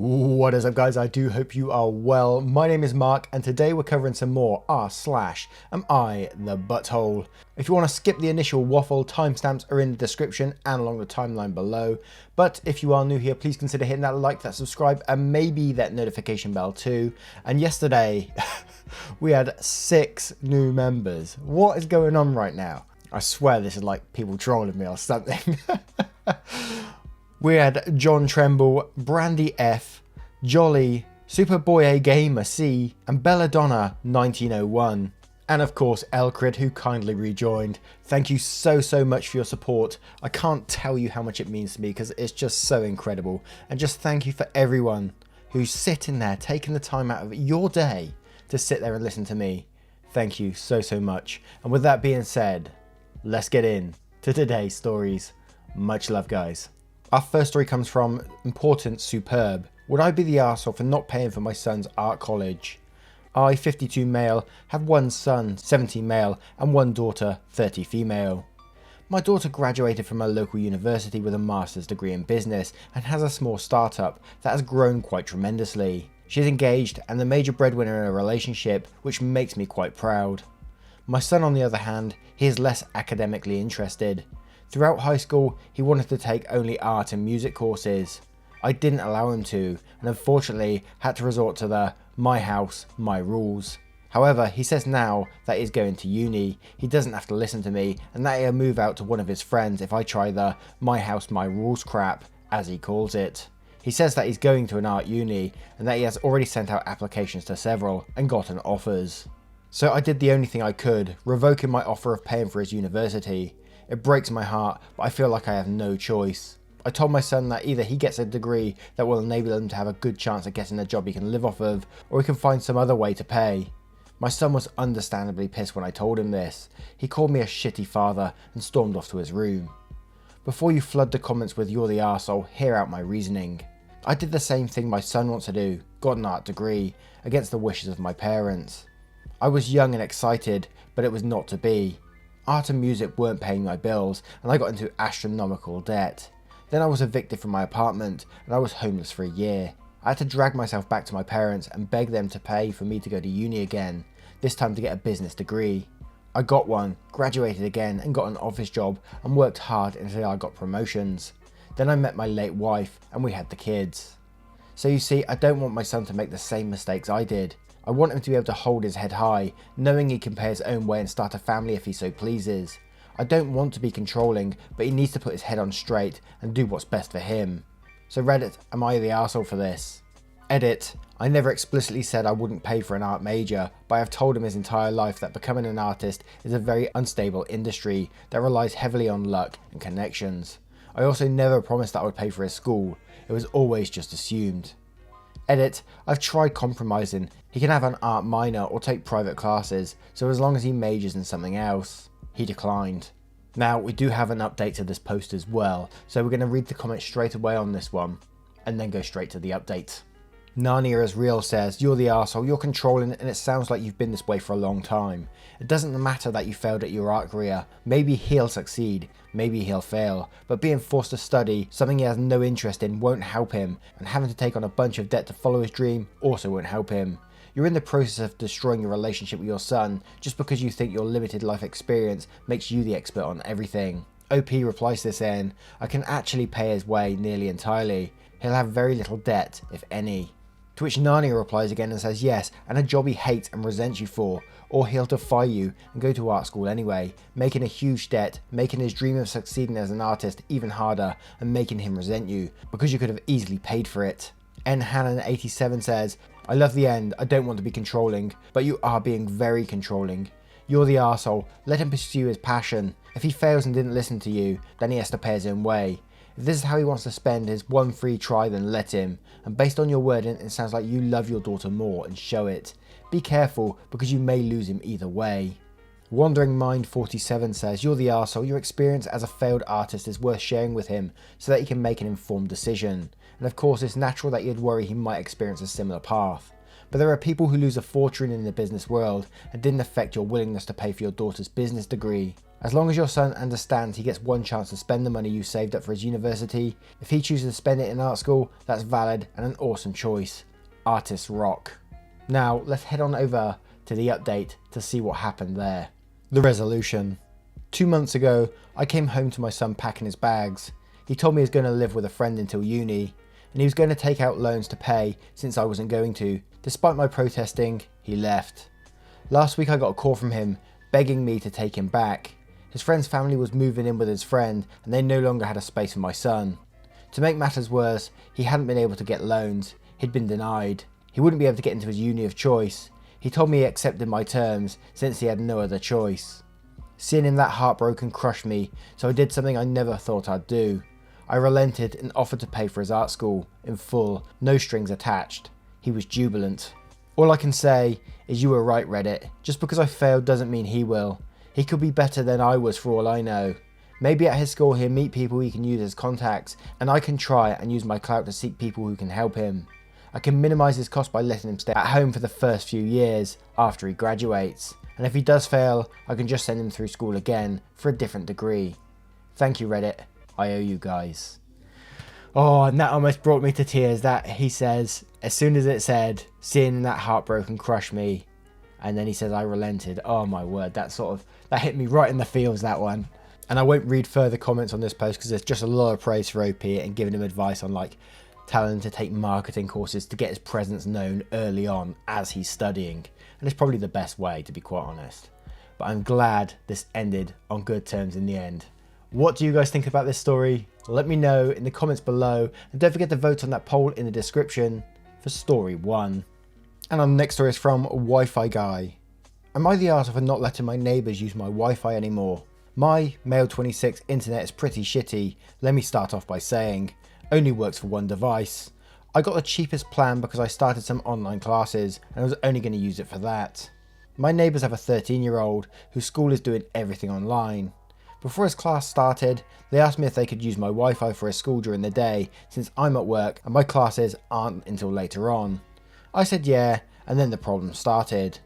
What is up, guys? I do hope you are well. My name is Mark and today we're covering some more r/am I the butthole. If you want to skip the initial waffle, timestamps are in the description and along the timeline below. But if you are new here, please consider hitting that like, that subscribe and maybe that notification bell too. And yesterday we had 6 new members. What is going on right now? I swear this is like people trolling me or something. We had John Tremble, Brandy F, Jolly, Superboy A Gamer C, and Belladonna 1901. And of course Elcrid, who kindly rejoined. Thank you so much for your support. I can't tell you how much it means to me because it's just so incredible. And just thank you for everyone who's sitting there taking the time out of your day to sit there and listen to me. Thank you so much. And with that being said, let's get in to today's stories. Much love, guys. Our first story comes from Important Superb. Would I be the arsehole for not paying for my son's art college? I, 52 male, have one son, 70 male, and one daughter, 30 female. My daughter graduated from a local university with a master's degree in business and has a small startup that has grown quite tremendously. She is engaged and the major breadwinner in a relationship, which makes me quite proud. My son, on the other hand, he is less academically interested. Throughout high school, he wanted to take only art and music courses. I didn't allow him to, and unfortunately had to resort to the my house, my rules. However, he says now that he's going to uni, he doesn't have to listen to me, and that he'll move out to one of his friends if I try the my house, my rules crap, as he calls it. He says that he's going to an art uni, and that he has already sent out applications to several, and gotten offers. So I did the only thing I could, revoking my offer of paying for his university. It breaks my heart, but I feel like I have no choice. I told my son that either he gets a degree that will enable him to have a good chance at getting a job he can live off of, or he can find some other way to pay. My son was understandably pissed when I told him this. He called me a shitty father and stormed off to his room. Before you flood the comments with "you're the arsehole," hear out my reasoning. I did the same thing my son wants to do, got an art degree, against the wishes of my parents. I was young and excited, but it was not to be. Art and music weren't paying my bills, and I got into astronomical debt. Then I was evicted from my apartment, and I was homeless for a year. I had to drag myself back to my parents and beg them to pay for me to go to uni again, this time to get a business degree. I got one, graduated again, and got an office job, and worked hard until I got promotions. Then I met my late wife, and we had the kids. So you see, I don't want my son to make the same mistakes I did. I want him to be able to hold his head high, knowing he can pay his own way and start a family if he so pleases. I don't want to be controlling, but he needs to put his head on straight and do what's best for him. So Reddit, am I the arsehole for this? Edit, I never explicitly said I wouldn't pay for an art major, but I have told him his entire life that becoming an artist is a very unstable industry that relies heavily on luck and connections. I also never promised that I would pay for his school, it was always just assumed. Edit, I've tried compromising. He can have an art minor or take private classes, so as long as he majors in something else. He declined. Now, we do have an update to this post as well, so we're going to read the comments straight away on this one, and then go straight to the update. Narnia is Real says, "You're the arsehole, you're controlling and it sounds like you've been this way for a long time. It doesn't matter that you failed at your art career, maybe he'll succeed, maybe he'll fail, but being forced to study something he has no interest in won't help him, and having to take on a bunch of debt to follow his dream also won't help him. You're in the process of destroying your relationship with your son just because you think your limited life experience makes you the expert on everything." OP replies to this saying, "I can actually pay his way nearly entirely. He'll have very little debt, if any." To which Narnia replies again and says yes, and a job he hates and resents you for, or he'll defy you and go to art school anyway, making a huge debt, making his dream of succeeding as an artist even harder, and making him resent you, because you could have easily paid for it. N Hannon 87 says, "I love the end, I don't want to be controlling, but you are being very controlling. You're the arsehole, let him pursue his passion. If he fails and didn't listen to you, then he has to pay his own way. If this is how he wants to spend his one free try, then let him. And based on your wording, it sounds like you love your daughter more and show it. Be careful, because you may lose him either way." Wandering Mind 47 says, "You're the arsehole, your experience as a failed artist is worth sharing with him so that he can make an informed decision. And of course it's natural that you'd worry he might experience a similar path. But there are people who lose a fortune in the business world and didn't affect your willingness to pay for your daughter's business degree. As long as your son understands he gets one chance to spend the money you saved up for his university, if he chooses to spend it in art school, that's valid and an awesome choice. Artists rock. Now let's head on over to the update to see what happened there. The resolution. 2 months ago, I came home to my son packing his bags. He told me he was going to live with a friend until uni, and he was going to take out loans to pay since I wasn't going to. Despite my protesting, he left. Last week I got a call from him begging me to take him back. His friend's family was moving in with his friend and they no longer had a space for my son. To make matters worse, he hadn't been able to get loans. He'd been denied. He wouldn't be able to get into his uni of choice. He told me he accepted my terms since he had no other choice. Seeing him that heartbroken crushed me, so I did something I never thought I'd do. I relented and offered to pay for his art school, in full, no strings attached. He was jubilant. All I can say is you were right, Reddit. Just because I failed doesn't mean he will. He could be better than I was for all I know. Maybe at his school he'll meet people he can use as contacts, and I can try and use my clout to seek people who can help him. I can minimise his cost by letting him stay at home for the first few years after he graduates. And if he does fail, I can just send him through school again for a different degree. Thank you, Reddit. I owe you guys. Oh, and that almost brought me to tears. That he says, as soon as it said, seeing that heartbroken crush me, and then he says, I relented. Oh my word, that hit me right in the feels, that one. And I won't read further comments on this post because there's just a lot of praise for OP and giving him advice on like telling him to take marketing courses to get his presence known early on as he's studying. And it's probably the best way, to be quite honest. But I'm glad this ended on good terms in the end. What do you guys think about this story? Let me know in the comments below, and don't forget to vote on that poll in the description for story 1. And our next story is from Wi-Fi Guy. Am I the arsehole for not letting my neighbours use my Wi-Fi anymore? My Mail 26 internet is pretty shitty, let me start off by saying. Only works for one device. I got the cheapest plan because I started some online classes and I was only going to use it for that. My neighbours have a 13-year-old whose school is doing everything online. Before his class started, they asked me if they could use my Wi-Fi for his school during the day since I'm at work and my classes aren't until later on. I said yeah, and then the problem started.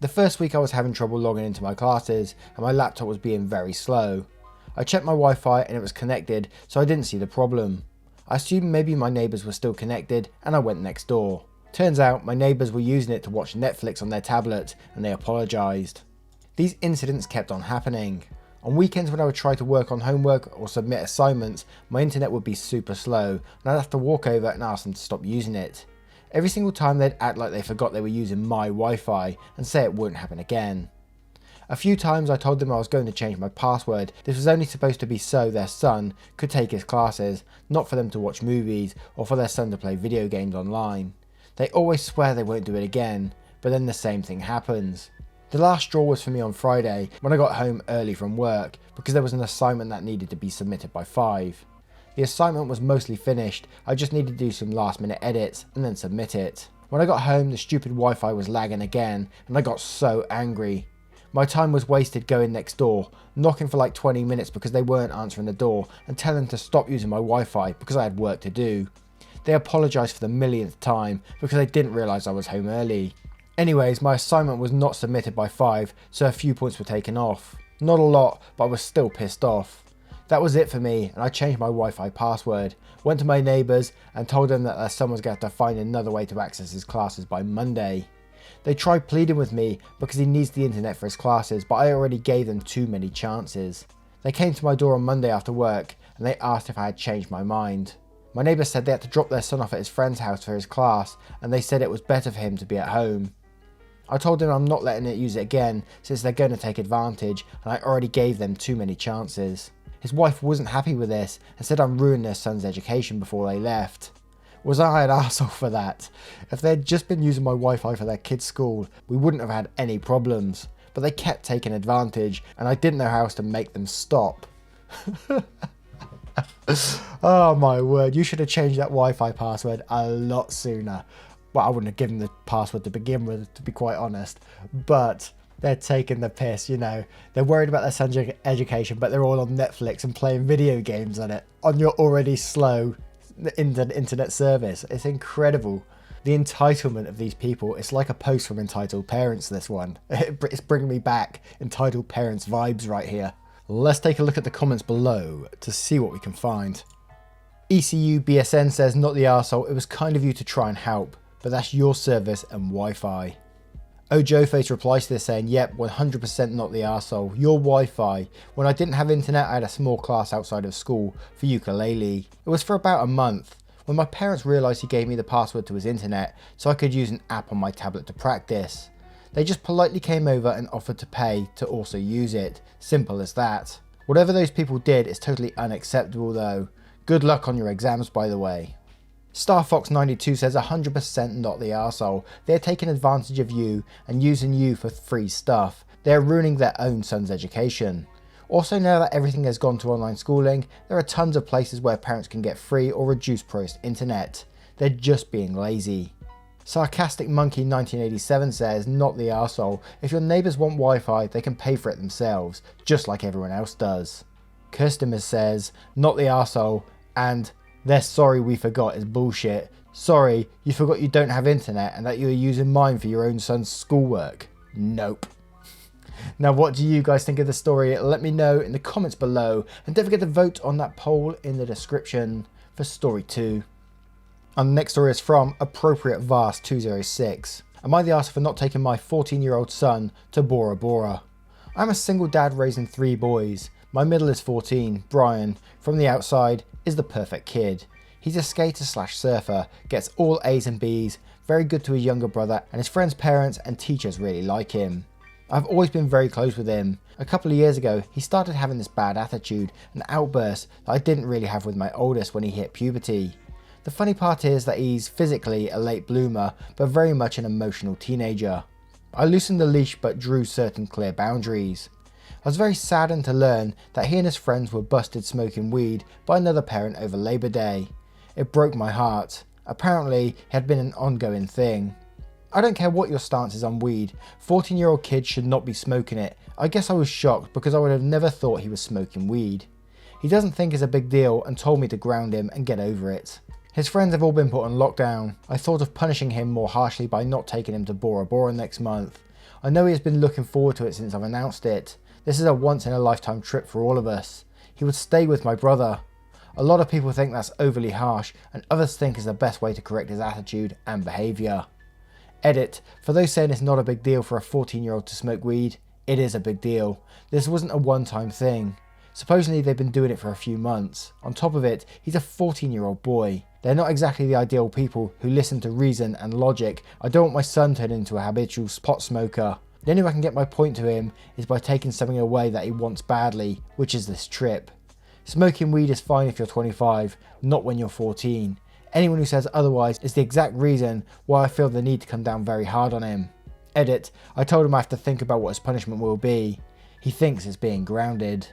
The first week I was having trouble logging into my classes and my laptop was being very slow. I checked my Wi-Fi and it was connected, so I didn't see the problem. I assumed maybe my neighbours were still connected and I went next door. Turns out my neighbours were using it to watch Netflix on their tablet and they apologised. These incidents kept on happening. On weekends when I would try to work on homework or submit assignments, my internet would be super slow and I'd have to walk over and ask them to stop using it. Every single time they'd act like they forgot they were using my Wi-Fi and say it wouldn't happen again. A few times I told them I was going to change my password. This was only supposed to be so their son could take his classes, not for them to watch movies or for their son to play video games online. They always swear they won't do it again, but then the same thing happens. The last straw was for me on Friday when I got home early from work because there was an assignment that needed to be submitted by 5. The assignment was mostly finished, I just needed to do some last minute edits and then submit it. When I got home the stupid Wi-Fi was lagging again and I got so angry. My time was wasted going next door, knocking for like 20 minutes because they weren't answering the door and telling them to stop using my Wi-Fi because I had work to do. They apologised for the millionth time because they didn't realise I was home early. Anyways, my assignment was not submitted by 5, so a few points were taken off. Not a lot, but I was still pissed off. That was it for me and I changed my Wi-Fi password, went to my neighbours and told them that their son was going to have to find another way to access his classes by Monday. They tried pleading with me because he needs the internet for his classes, but I already gave them too many chances. They came to my door on Monday after work and they asked if I had changed my mind. My neighbour said they had to drop their son off at his friend's house for his class and they said it was better for him to be at home. I told them I'm not letting it use it again since they're going to take advantage and I already gave them too many chances. His wife wasn't happy with this and said I'm ruining their son's education before they left. Was I an arsehole for that? If they'd just been using my Wi-Fi for their kid's school, we wouldn't have had any problems. But they kept taking advantage and I didn't know how else to make them stop. Oh my word, you should have changed that Wi-Fi password a lot sooner. Well, I wouldn't have given the password to begin with, to be quite honest. But they're taking the piss, you know. They're worried about their son's education, but they're all on Netflix and playing video games on it, on your already slow internet service. It's incredible. The entitlement of these people, it's like a post from Entitled Parents, this one. It's bringing me back Entitled Parents vibes right here. Let's take a look at the comments below to see what we can find. ECU BSN says, not the arsehole, it was kind of you to try and help, but that's your service and Wi-Fi. Ojoface replies to this saying, yep, 100% not the arsehole, your Wi-Fi. When I didn't have internet, I had a small class outside of school for ukulele. It was for about a month. When my parents realised he gave me the password to his internet so I could use an app on my tablet to practice. They just politely came over and offered to pay to also use it. Simple as that. Whatever those people did is totally unacceptable though. Good luck on your exams, by the way. StarFox92 says 100% not the arsehole. They're taking advantage of you and using you for free stuff. They're ruining their own son's education. Also, now that everything has gone to online schooling, there are tons of places where parents can get free or reduced price internet. They're just being lazy. Sarcastic Monkey 1987 says, not the arsehole. If your neighbours want Wi-Fi, they can pay for it themselves, just like everyone else does. Kirsten says, not the arsehole, and they're sorry we forgot is bullshit. Sorry, you forgot you don't have internet and that you're using mine for your own son's schoolwork. Nope. Now, what do you guys think of the story? Let me know in the comments below, and don't forget to vote on that poll in the description for story 2. And the next story is from Appropriate Vast 206. Am I the arsehole for not taking my 14-year-old son to Bora Bora? I'm a single dad raising 3 boys. My middle is 14, Brian. From the outside, is the perfect kid. He's a skater slash surfer, gets all A's and B's, very good to his younger brother, and his friends' parents and teachers really like him. I've always been very close with him. A couple of years ago, he started having this bad attitude and outburst that I didn't really have with my oldest when he hit puberty. The funny part is that he's physically a late bloomer, but very much an emotional teenager. I loosened the leash but drew certain clear boundaries. I was very saddened to learn that he and his friends were busted smoking weed by another parent over Labor Day. It broke my heart. Apparently, it had been an ongoing thing. I don't care what your stance is on weed, 14-year-old kids should not be smoking it. I guess I was shocked because I would have never thought he was smoking weed. He doesn't think it's a big deal and told me to ground him and get over it. His friends have all been put on lockdown. I thought of punishing him more harshly by not taking him to Bora Bora next month. I know he has been looking forward to it since I've announced it. This is a once-in-a-lifetime trip for all of us. He would stay with my brother. A lot of people think that's overly harsh, and others think it's the best way to correct his attitude and behaviour. Edit, for those saying it's not a big deal for a 14-year-old to smoke weed, it is a big deal. This wasn't a one-time thing. Supposedly they've been doing it for a few months. On top of it, he's a 14-year-old boy. They're not exactly the ideal people who listen to reason and logic. I don't want my son turned into a habitual pot smoker. The only way I can get my point to him is by taking something away that he wants badly, which is this trip. Smoking weed is fine if you're 25, not when you're 14. Anyone who says otherwise is the exact reason why I feel the need to come down very hard on him. Edit, I told him I have to think about what his punishment will be. He thinks it's being grounded.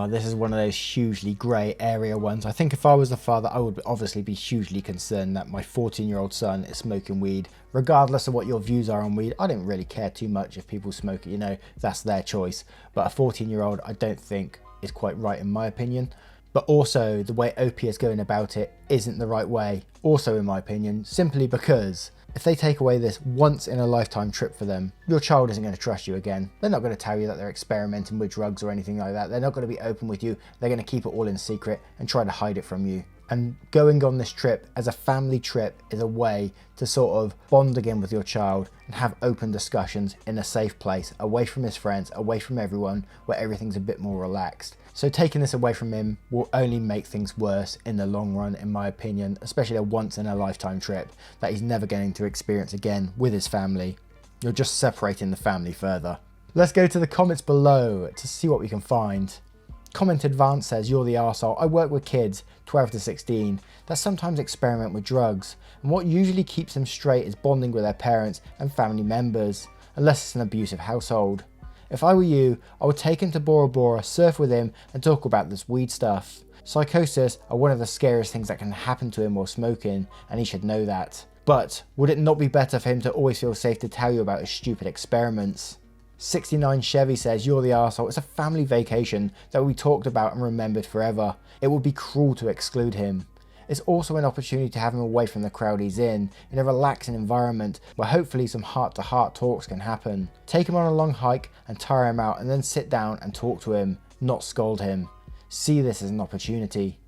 This is one of those hugely grey area ones. I think if I was the father, I would obviously be hugely concerned that my 14-year-old son is smoking weed. Regardless of what your views are on weed, I don't really care too much if people smoke it, you know, that's their choice. But a 14-year-old I don't think is quite right in my opinion. But also the way OP is going about it isn't the right way, also in my opinion, simply because if they take away this once in a lifetime trip for them, your child isn't going to trust you again. They're not going to tell you that they're experimenting with drugs or anything like that. They're not going to be open with you. They're going to keep it all in secret and try to hide it from you. And going on this trip as a family trip is a way to sort of bond again with your child and have open discussions in a safe place, away from his friends, away from everyone, where everything's a bit more relaxed. So taking this away from him will only make things worse in the long run, in my opinion, especially a once in a lifetime trip that he's never going to experience again with his family. You're just separating the family further. Let's go to the comments below to see what we can find. Comment Advance says, you're the arsehole. I work with kids, 12 to 16, that sometimes experiment with drugs, and what usually keeps them straight is bonding with their parents and family members, unless it's an abusive household. If I were you, I would take him to Bora Bora, surf with him, and talk about this weed stuff. Psychosis are one of the scariest things that can happen to him while smoking, and he should know that. But would it not be better for him to always feel safe to tell you about his stupid experiments? 69 Chevy says, you're the arsehole. It's a family vacation that we talked about and remembered forever. It would be cruel to exclude him. It's also an opportunity to have him away from the crowd he's in a relaxing environment where hopefully some heart-to-heart talks can happen. Take him on a long hike and tire him out, and then sit down and talk to him. not scold him. See this as an opportunity.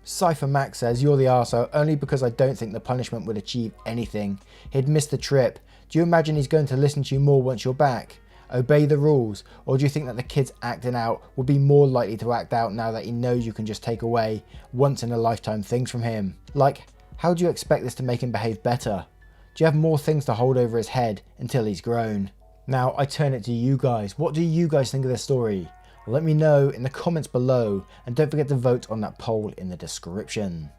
Cypher Max says, you're the arsehole only because I don't think the punishment would achieve anything. He'd miss the trip. Do you imagine he's going to listen to you more once you're back? Obey the rules, or do you think that the kid's acting out will be more likely to act out now that he knows you can just take away once in a lifetime things from him? Like, how do you expect this to make him behave better? Do you have more things to hold over his head until he's grown? Now I turn it to you guys. What do you guys think of this story? Let me know in the comments below, and don't forget to vote on that poll in the description.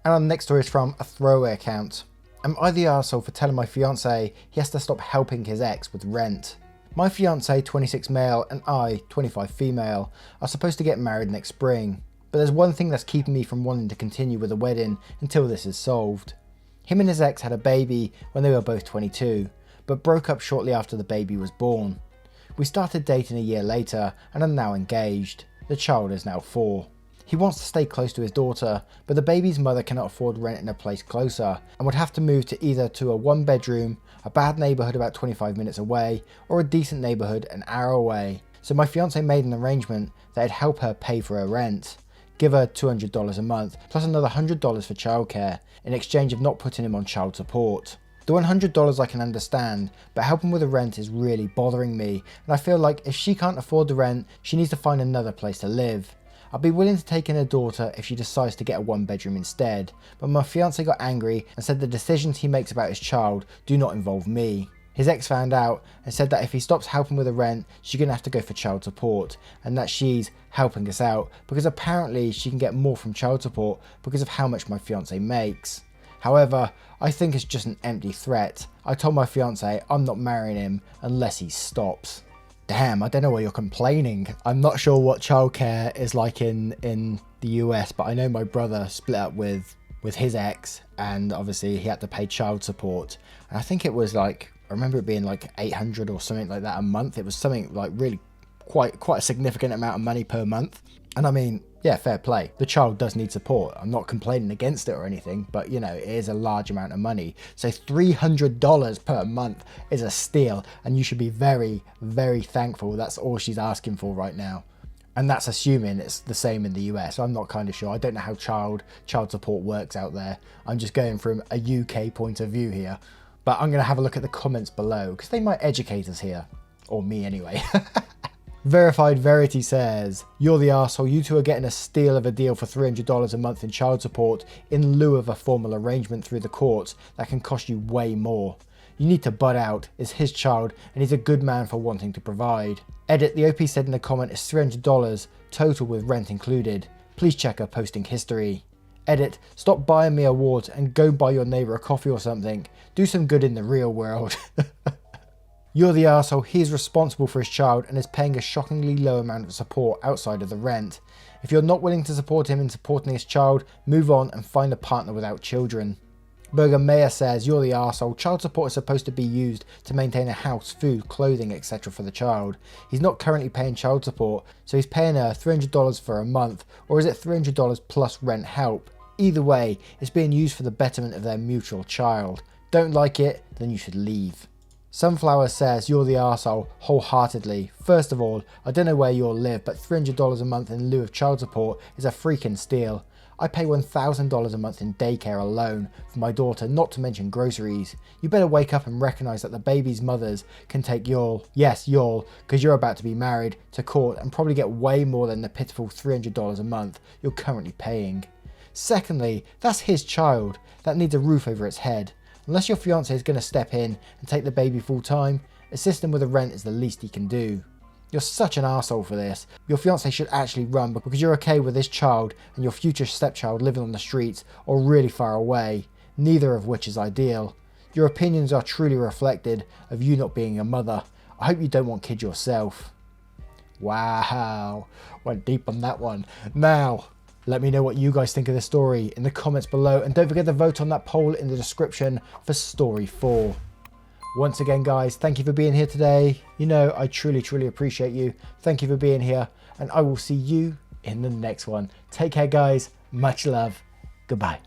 And our next story is from a throwaway account. Am I the arsehole for telling my fiance he has to stop helping his ex with rent? My fiance, 26 male, and I, 25 female, are supposed to get married next spring, but there's one thing that's keeping me from wanting to continue with the wedding until this is solved. Him and his ex had a baby when they were both 22, but broke up shortly after the baby was born. We started dating a year later and are now engaged. The child is now 4. He wants to stay close to his daughter, but the baby's mother cannot afford rent in a place closer and would have to move to either to a 1-bedroom, a bad neighbourhood about 25 minutes away, or a decent neighbourhood an hour away. So my fiance made an arrangement that would help her pay for her rent, give her $200 a month plus another $100 for childcare in exchange of not putting him on child support. The $100 I can understand, but helping with the rent is really bothering me, and I feel like if she can't afford the rent, she needs to find another place to live. I'd be willing to take in her daughter if she decides to get a 1-bedroom instead, but my fiance got angry and said the decisions he makes about his child do not involve me. His ex found out and said that if he stops helping with the rent, she's going to have to go for child support, and that she's helping us out because apparently she can get more from child support because of how much my fiance makes. However, I think it's just an empty threat. I told my fiance I'm not marrying him unless he stops. Damn, I don't know why you're complaining. I'm not sure what childcare is like in the US, but I know my brother split up with his ex, and obviously he had to pay child support. And I think it was like, I remember it being like 800 or something like that a month. It was something like really quite a significant amount of money per month. And I mean, yeah, fair play. The child does need support. I'm not complaining against it or anything, but you know, it is a large amount of money. So $300 per month is a steal, and you should be very, very thankful that's all she's asking for right now. And that's assuming it's the same in the US. I'm not kind of sure. I don't know how child support works out there. I'm just going from a UK point of view here. But I'm going to have a look at the comments below because they might educate us here. Or me anyway. Verified Verity says, you're the arsehole. You two are getting a steal of a deal for $300 a month in child support in lieu of a formal arrangement through the courts that can cost you way more. You need to butt out. It's his child and he's a good man for wanting to provide. Edit, the OP said in the comment it's $300 total with rent included. Please check her posting history. Edit, stop buying me awards and go buy your neighbour a coffee or something. Do some good in the real world. You're the arsehole. He is responsible for his child and is paying a shockingly low amount of support outside of the rent. If you're not willing to support him in supporting his child, move on and find a partner without children. Burger Mayer says, you're the arsehole. Child support is supposed to be used to maintain a house, food, clothing, etc. for the child. He's not currently paying child support, so he's paying her $300 for a month, or is it $300 plus rent help? Either way, it's being used for the betterment of their mutual child. Don't like it? Then you should leave. Sunflower says, you're the arsehole wholeheartedly. First of all, I don't know where you all live, but $300 a month in lieu of child support is a freaking steal. I pay $1,000 a month in daycare alone for my daughter, not to mention groceries. You better wake up and recognise that the baby's mothers can take y'all, yes y'all, because you're about to be married, to court and probably get way more than the pitiful $300 a month you're currently paying. Secondly, that's his child that needs a roof over its head. Unless your fiance is going to step in and take the baby full time, assist him with the rent is the least he can do. You're such an arsehole for this. Your fiance should actually run because you're okay with this child and your future stepchild living on the streets or really far away, neither of which is ideal. Your opinions are truly reflected of you not being a mother. I hope you don't want kids yourself. Wow, went deep on that one. Now, let me know what you guys think of this story in the comments below, and don't forget to vote on that poll in the description for story 4. Once again, guys, thank you for being here today. You know, I truly, truly appreciate you. Thank you for being here, and I will see you in the next one. Take care, guys. Much love. Goodbye.